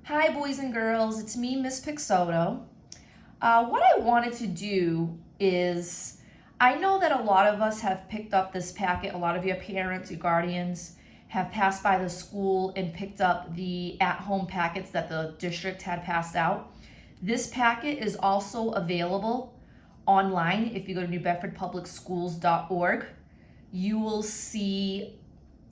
Hi boys and girls, it's me, Miss Pixoto. What I wanted to do is, I know that a lot of us have picked up this packet, a lot of your parents, your guardians have passed by the school and picked up the at-home packets that the district had passed out. This packet is also available online. If you go to newbedfordpublicschools.org, you will see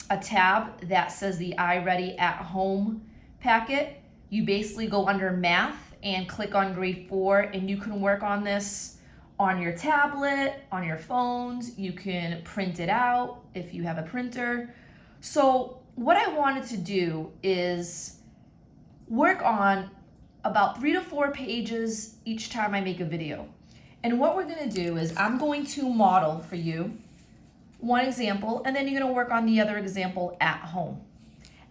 a tab that says the iReady at-home packet. You basically go under math and click on grade 4, and you can work on this on your tablet, on your phones. You can print it out if you have a printer. So what I wanted to do is work on about 3 to 4 pages each time I make a video. And what we're gonna do is I'm going to model for you one example, and then you're gonna work on the other example at home.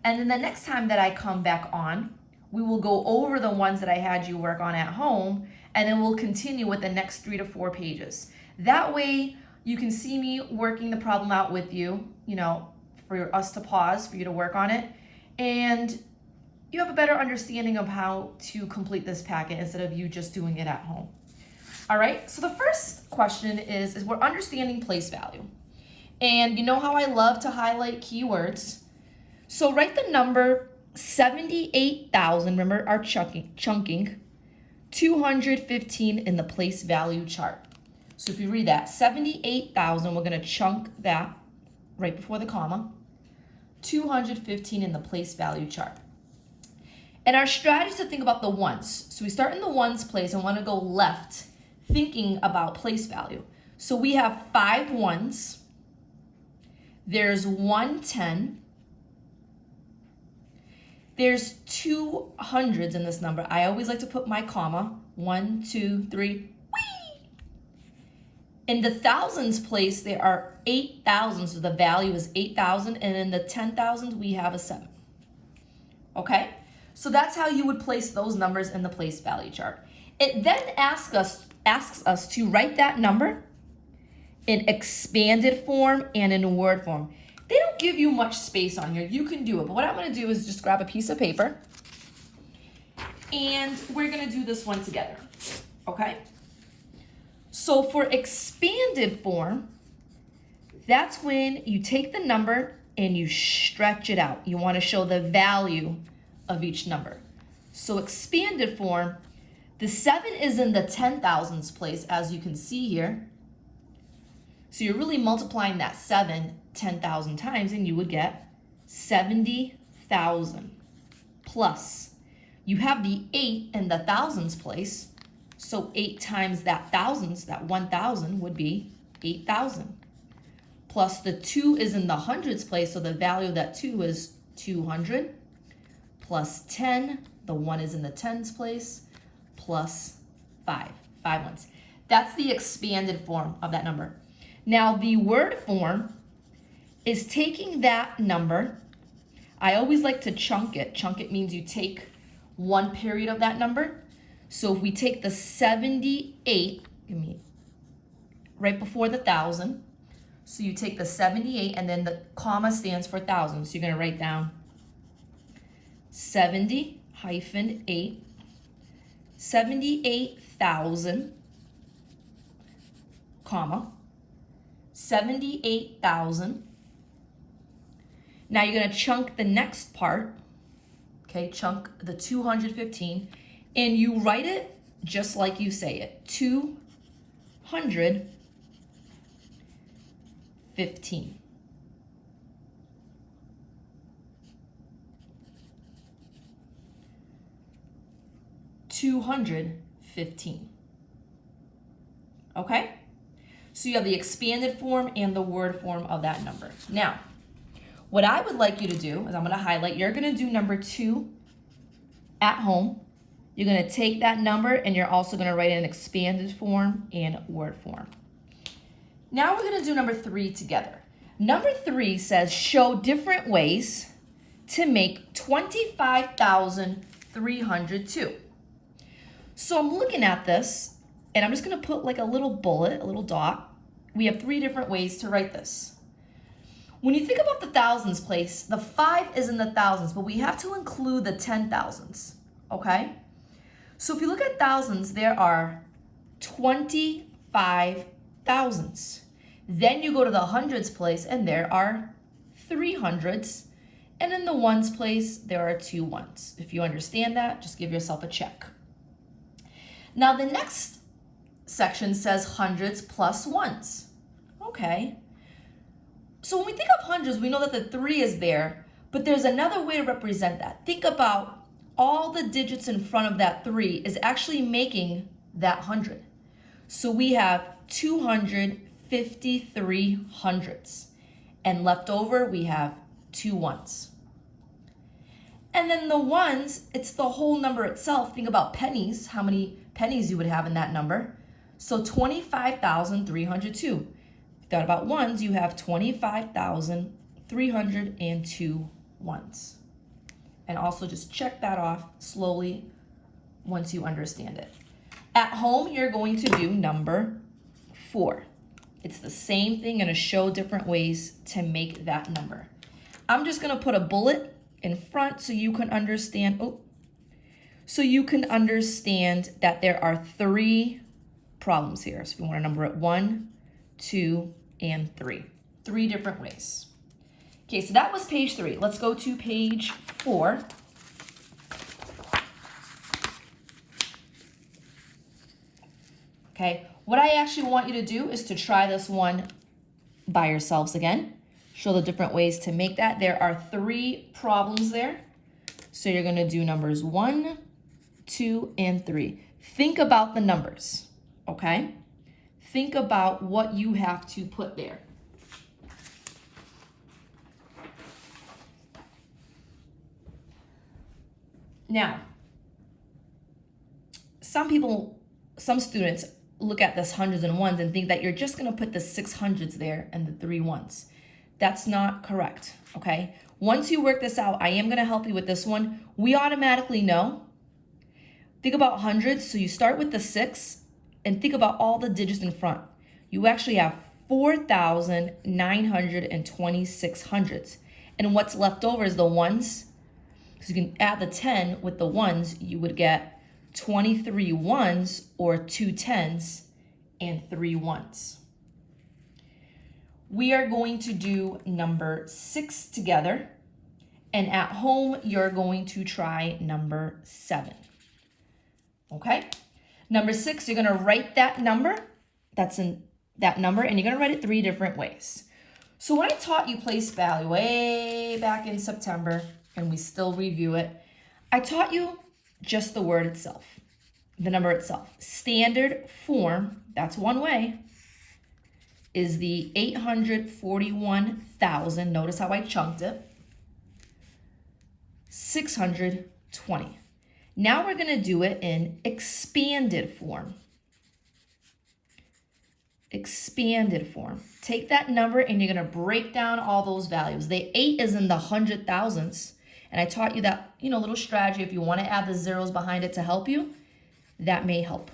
And then the next time that I come back on, we will go over the ones that I had you work on at home, and then we'll continue with the next 3 to 4 pages. That way you can see me working the problem out with you, for us to pause, for you to work on it, and you have a better understanding of how to complete this packet instead of you just doing it at home. All right, so the first question is we're understanding place value. And you know how I love to highlight keywords. So write the number 78,000, remember our chunking, 215 in the place value chart. So if you read that, 78,000, we're gonna chunk that right before the comma, 215 in the place value chart. And our strategy is to think about the ones. So we start in the ones place and wanna go left, thinking about place value. So we have 5 ones, there's 1 10, there's 2 hundreds in this number. I always like to put my comma, 1, 2, 3, whee! In the thousands place, there are 8,000, so the value is 8,000, and in the 10,000s, we have a 7. Okay? So that's how you would place those numbers in the place value chart. It then asks us to write that number in expanded form and in word form. They don't give you much space on here. You can do it, but what I'm gonna do is just grab a piece of paper and we're gonna do this one together, okay? So for expanded form, that's when you take the number and you stretch it out. You wanna show the value of each number. So expanded form, the 7 is in the 10,000s place, as you can see here. So you're really multiplying that 7 10,000 times, and you would get 70,000 plus. You have the 8 in the thousands place, so 8 times that thousands, that 1,000 would be 8,000. Plus the 2 is in the hundreds place, so the value of that 2 is 200. Plus 10, the 1 is in the tens place, plus 5 ones. That's the expanded form of that number. Now the word form is taking that number. I always like to chunk it. Chunk it means you take one period of that number. So if we take the 78, right before the 1,000, so you take the 78 and then the comma stands for 1,000. So you're gonna write down 70-8, 78,000, comma, 78,000. Now you're gonna chunk the next part, okay, chunk the 215, and you write it just like you say it, 215. $215. Okay? So you have the expanded form and the word form of that number. Now, what I would like you to do is I'm gonna highlight, you're gonna do number 2 at home. You're gonna take that number and you're also gonna write it in expanded form and word form. Now we're gonna do number 3 together. Number 3 says, show different ways to make 25,302. So I'm looking at this and I'm just gonna put like a little bullet, a little dot. We have 3 different ways to write this. When you think about the thousands place, the 5 is in the thousands, but we have to include the 10,000s, okay? So if you look at thousands, there are 25 thousands. Then you go to the hundreds place and there are 3 hundreds. And in the ones place, there are 2 ones. If you understand that, just give yourself a check. Now the next section says hundreds plus ones. Okay. So when we think of hundreds, we know that the 3 is there, but there's another way to represent that. Think about all the digits in front of that 3 is actually making that 100. So we have 253 hundreds. And left over, we have 2 ones. And then the ones, it's the whole number itself. Think about pennies, how many pennies you would have in that number. So 25,302. If you thought about ones, you have 25,302 ones. And also just check that off slowly once you understand it. At home, you're going to do number 4. It's the same thing, going to show different ways to make that number. I'm just going to put a bullet in front so you can understand, that there are 3 problems here. So if you want to number it 1, 2, and 3. 3 different ways. Okay, so that was page 3. Let's go to page 4. Okay, what I actually want you to do is to try this one by yourselves again. Show the different ways to make that. There are 3 problems there. So you're going to do numbers 1, 2, and 3. Think about the numbers, okay? Think about what you have to put there. Now, some students look at this hundreds and ones and think that you're just going to put the 600s there and the 3 ones. That's not correct, okay? Once you work this out, I am going to help you with this one. We automatically know. Think about hundreds. So you start with the 6 and think about all the digits in front. You actually have 4,926 hundreds. And what's left over is the ones. So you can add the 10 with the ones, you would get 23 ones or 2 tens and 3 ones. We are going to do number 6 together. And at home, you're going to try number 7. Okay? Number 6, you're going to write that number. That's in that number, and you're going to write it 3 different ways. So when I taught you place value way back in September, and we still review it, I taught you just the word itself, the number itself. Standard form, that's one way, is the 841,000. Notice how I chunked it. 620. Now we're going to do it in expanded form. Expanded form. Take that number and you're going to break down all those values. The 8 is in the 100,000s. And I taught you that, little strategy. If you want to add the zeros behind it to help you, that may help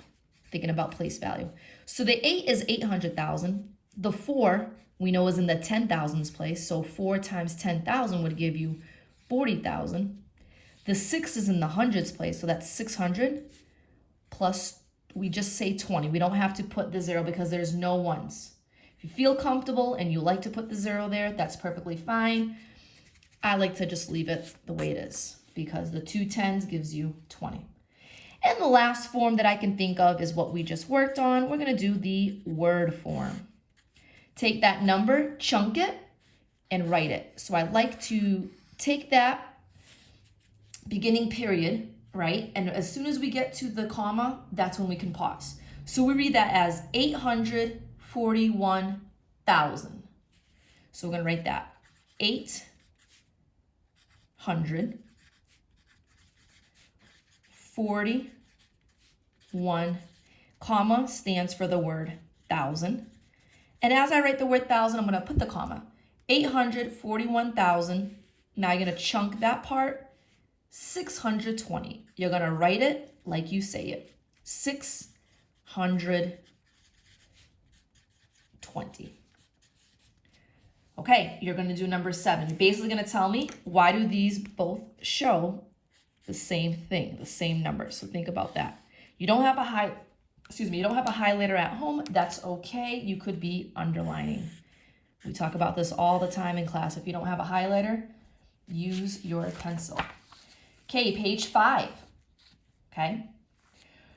thinking about place value. So the 8 is 800,000. The 4 we know is in the 10,000s place. So 4 times 10,000 would give you 40,000. The 6 is in the hundreds place. So that's 600 plus, we just say 20. We don't have to put the 0 because there's no ones. If you feel comfortable and you like to put the 0 there, that's perfectly fine. I like to just leave it the way it is because the 2 tens gives you 20. And the last form that I can think of is what we just worked on. We're going to do the word form. Take that number, chunk it, and write it. So I like to take that beginning period, right? And as soon as we get to the comma, that's when we can pause. So we read that as 841,000. So we're going to write that 841, comma stands for the word thousand. And as I write the word thousand, I'm going to put the comma. 841,000. Now you're going to chunk that part. 620. You're going to write it like you say it. 620. Okay, you're going to do number 7. You're basically going to tell me, why do these both show the same thing, the same number. So think about that. You don't have a you don't have a highlighter at home. That's okay. You could be underlining. We talk about this all the time in class. If you don't have a highlighter, use your pencil. Okay, page 5. Okay.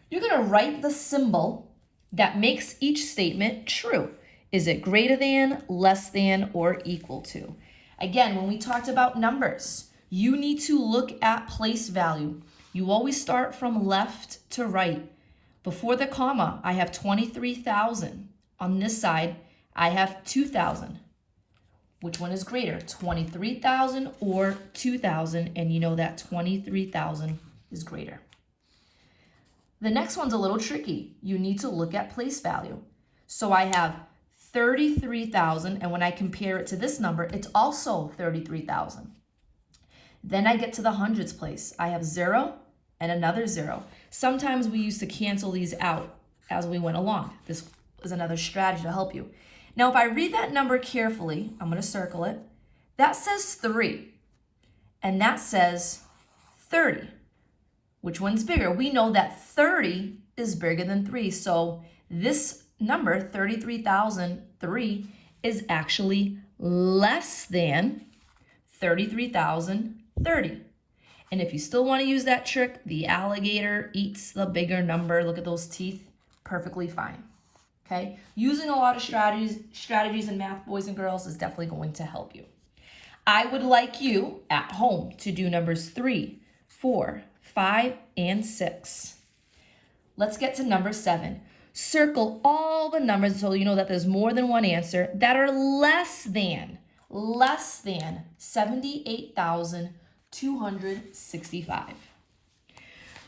You're going to write the symbol that makes each statement true. Is it greater than, less than, or equal to? Again, when we talked about numbers, you need to look at place value. You always start from left to right. Before the comma, I have 23,000. On this side, I have 2,000. Which one is greater, 23,000 or 2,000? And you know that 23,000 is greater. The next one's a little tricky. You need to look at place value. So I have 33,000, and when I compare it to this number, it's also 33,000. Then I get to the hundreds place. I have 0 and another 0. Sometimes we used to cancel these out as we went along. This is another strategy to help you. Now, if I read that number carefully, I'm going to circle it. That says 3, and that says 30. Which one's bigger? We know that 30 is bigger than 3, so this number, 33,003, is actually less than 33,030. And if you still want to use that trick, the alligator eats the bigger number. Look at those teeth, perfectly fine. Okay, using a lot of strategies in math, boys and girls, is definitely going to help you. I would like you at home to do numbers 3, 4, 5, and 6. Let's get to number 7. Circle all the numbers until you know that there's more than one answer that are less than 78,265.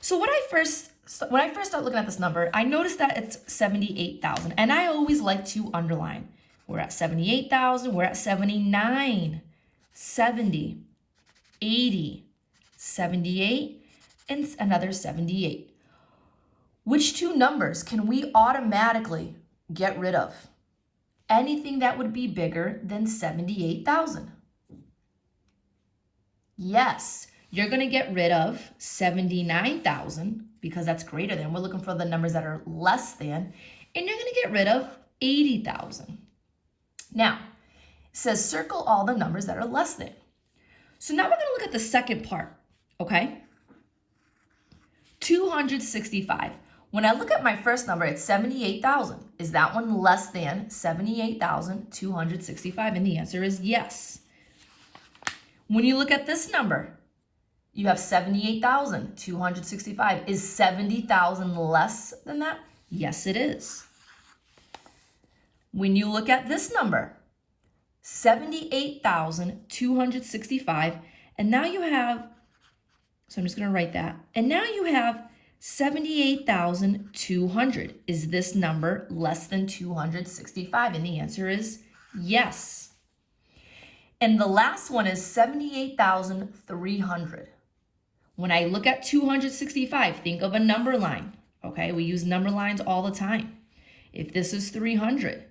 So when I first started looking at this number, I noticed that it's 78,000, and I always like to underline. We're at 78,000, we're at 79, 70, 80, 78, and another 78. Which two numbers can we automatically get rid of? Anything that would be bigger than 78,000. Yes, you're going to get rid of 79,000 because that's greater than. We're looking for the numbers that are less than. And you're going to get rid of 80,000. Now, it says circle all the numbers that are less than. So now we're going to look at the second part, okay? 265. When I look at my first number, it's 78,000. Is that one less than 78,265? And the answer is yes. When you look at this number, you have 78,265. Is 70,000 less than that? Yes, it is. When you look at this number, 78,265, and now you have, so I'm just going to write that, and now you have 78,200. Is this number less than 265? And the answer is yes. And the last one is 78,300. When I look at 265, think of a number line. Okay, we use number lines all the time. If this is 300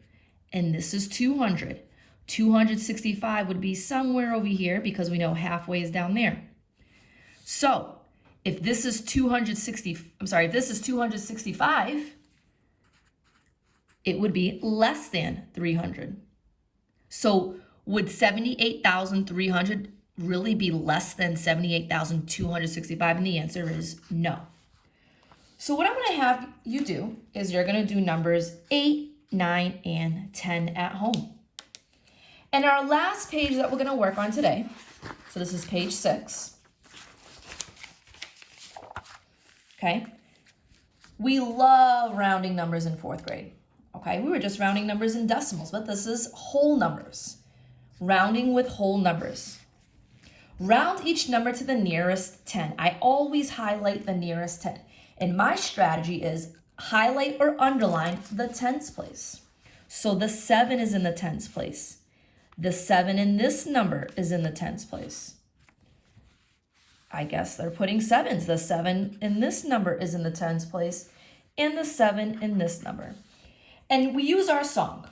and this is 200, 265 would be somewhere over here because we know halfway is down there. So if this is 265, it would be less than 300. So would 78,300 really be less than 78,265? And the answer is no. So what I'm going to have you do is you're going to do numbers 8, 9, and 10 at home. And our last page that we're going to work on today, so this is page 6. Okay, we love rounding numbers in 4th grade. Okay, we were just rounding numbers in decimals, but this is whole numbers. Rounding with whole numbers. Round each number to the nearest 10. I always highlight the nearest 10. And my strategy is highlight or underline the tens place. So the 7 is in the tens place. The 7 in this number is in the tens place. I guess they're putting 7s. The 7 in this number is in the tens place, and the 7 in this number. And we use our song.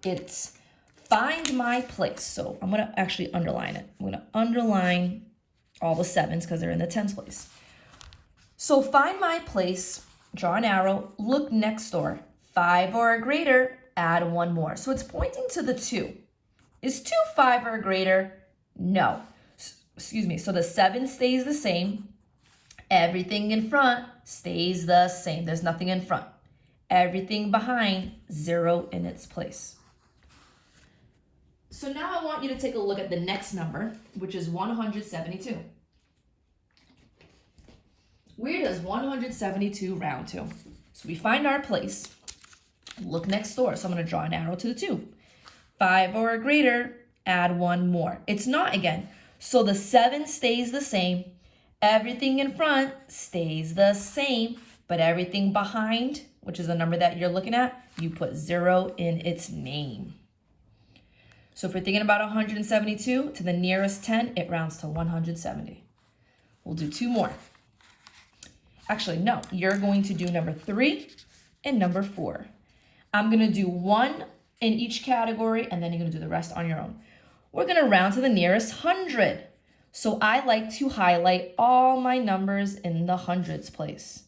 It's Find My Place. So I'm going to actually underline it. I'm going to underline all the 7s because they're in the tens place. So find my place, draw an arrow, look next door. 5 or greater, add 1 more. So it's pointing to the 2. Is 2 5 or greater? No. Excuse me. So the 7 stays the same. Everything in front stays the same. There's nothing in front. Everything behind, 0 in its place. So now I want you to take a look at the next number, which is 172. Where does 172 round to? So we find our place, look next door. So I'm going to draw an arrow to the 2. 5 or greater, add 1 more. It's not again. So the 7 stays the same. Everything in front stays the same, but everything behind, which is the number that you're looking at, you put 0 in its name. So if we're thinking about 172, to the nearest 10, it rounds to 170. We'll do 2 more. Actually, no, you're going to do number 3 and number 4. I'm going to do 1 in each category, and then you're going to do the rest on your own. We're going to round to the nearest 100. So I like to highlight all my numbers in the hundreds place.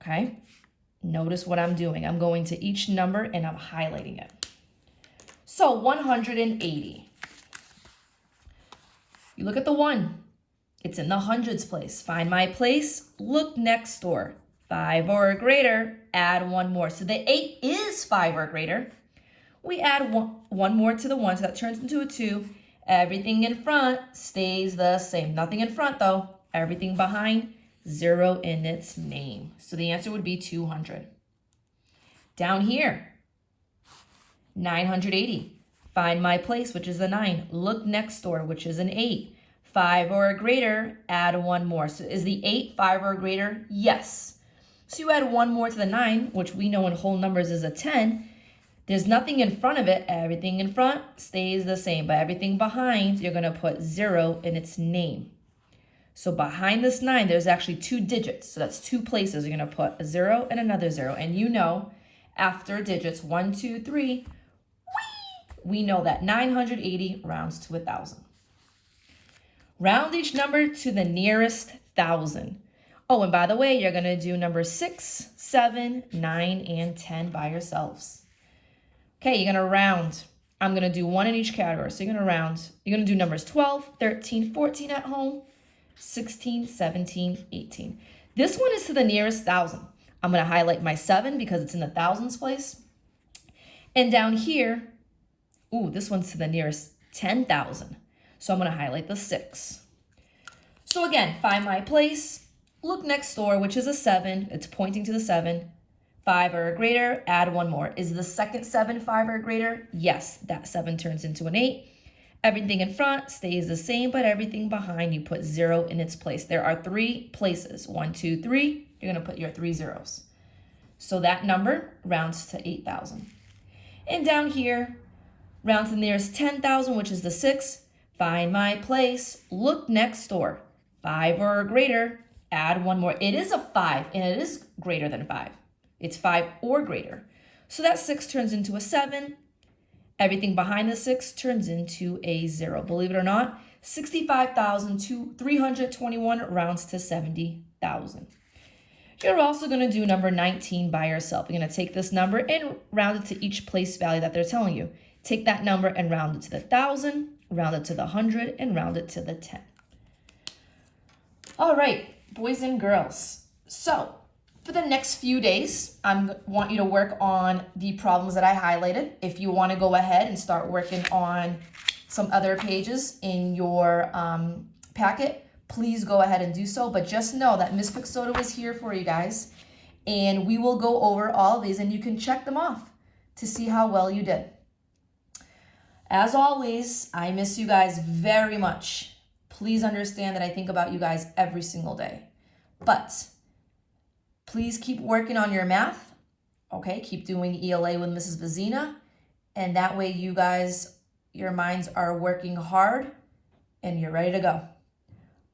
Okay? Notice what I'm doing. I'm going to each number and I'm highlighting it. So 180. You look at the 1. It's in the hundreds place. Find my place, look next door. 5 or greater, add 1 more. So the 8 is 5 or greater. We add one more to the 1, so that turns into a 2. Everything in front stays the same. Nothing in front though. Everything behind, 0 in its name. So the answer would be 200. Down here, 980. Find my place, which is a 9. Look next door, which is an 8. 5 or greater, add 1 more. So is the 8 5 or greater? Yes. So you add 1 more to the 9, which we know in whole numbers is a 10. There's nothing in front of it. Everything in front stays the same, but everything behind, you're going to put 0 in its name. So behind this 9, there's actually 2 digits. So that's 2 places. You're going to put a 0 and another 0. And you know, after digits 1, 2, 3, we know that 980 rounds to 1,000. Round each number to the nearest 1,000. Oh, and by the way, you're going to do number 6, 7, 9, and 10 by yourselves. Okay, you're going to round. I'm going to do 1 in each category. So you're going to round. You're going to do numbers 12, 13, 14 at home, 16, 17, 18. This one is to the nearest 1,000. I'm going to highlight my 7 because it's in the thousands place. And down here, ooh, this one's to the nearest 10,000. So I'm going to highlight the 6. So again, find my place, look next door, which is a 7. It's pointing to the 7. 5 or greater, add 1 more. Is the second 7 5 or greater? Yes, that 7 turns into an 8. Everything in front stays the same, but everything behind, you put 0 in its place. There are 3 places. 1, 2, 3. You're going to put your 3 zeros. So that number rounds to 8,000. And down here, round to the nearest 10,000, which is the 6. Find my place, look next door. 5 or greater, add 1 more. It is a 5, and it is greater than 5. It's 5 or greater. So that 6 turns into a 7. Everything behind the 6 turns into a 0. Believe it or not, 65,321 rounds to 70,000. You're also going to do number 19 by yourself. You're going to take this number and round it to each place value that they're telling you. Take that number and round it to the 1,000, round it to the 100, and round it to the 10. All right, boys and girls. So for the next few days, I want you to work on the problems that I highlighted. If you want to go ahead and start working on some other pages in your packet, please go ahead and do so. But just know that Miss Pixoto is here for you guys, and we will go over all of these, and you can check them off to see how well you did. As always, I miss you guys very much. Please understand that I think about you guys every single day. But please keep working on your math, okay? Keep doing ELA with Mrs. Vazina, and that way you guys, your minds are working hard and you're ready to go.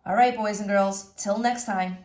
All right, boys and girls, till next time.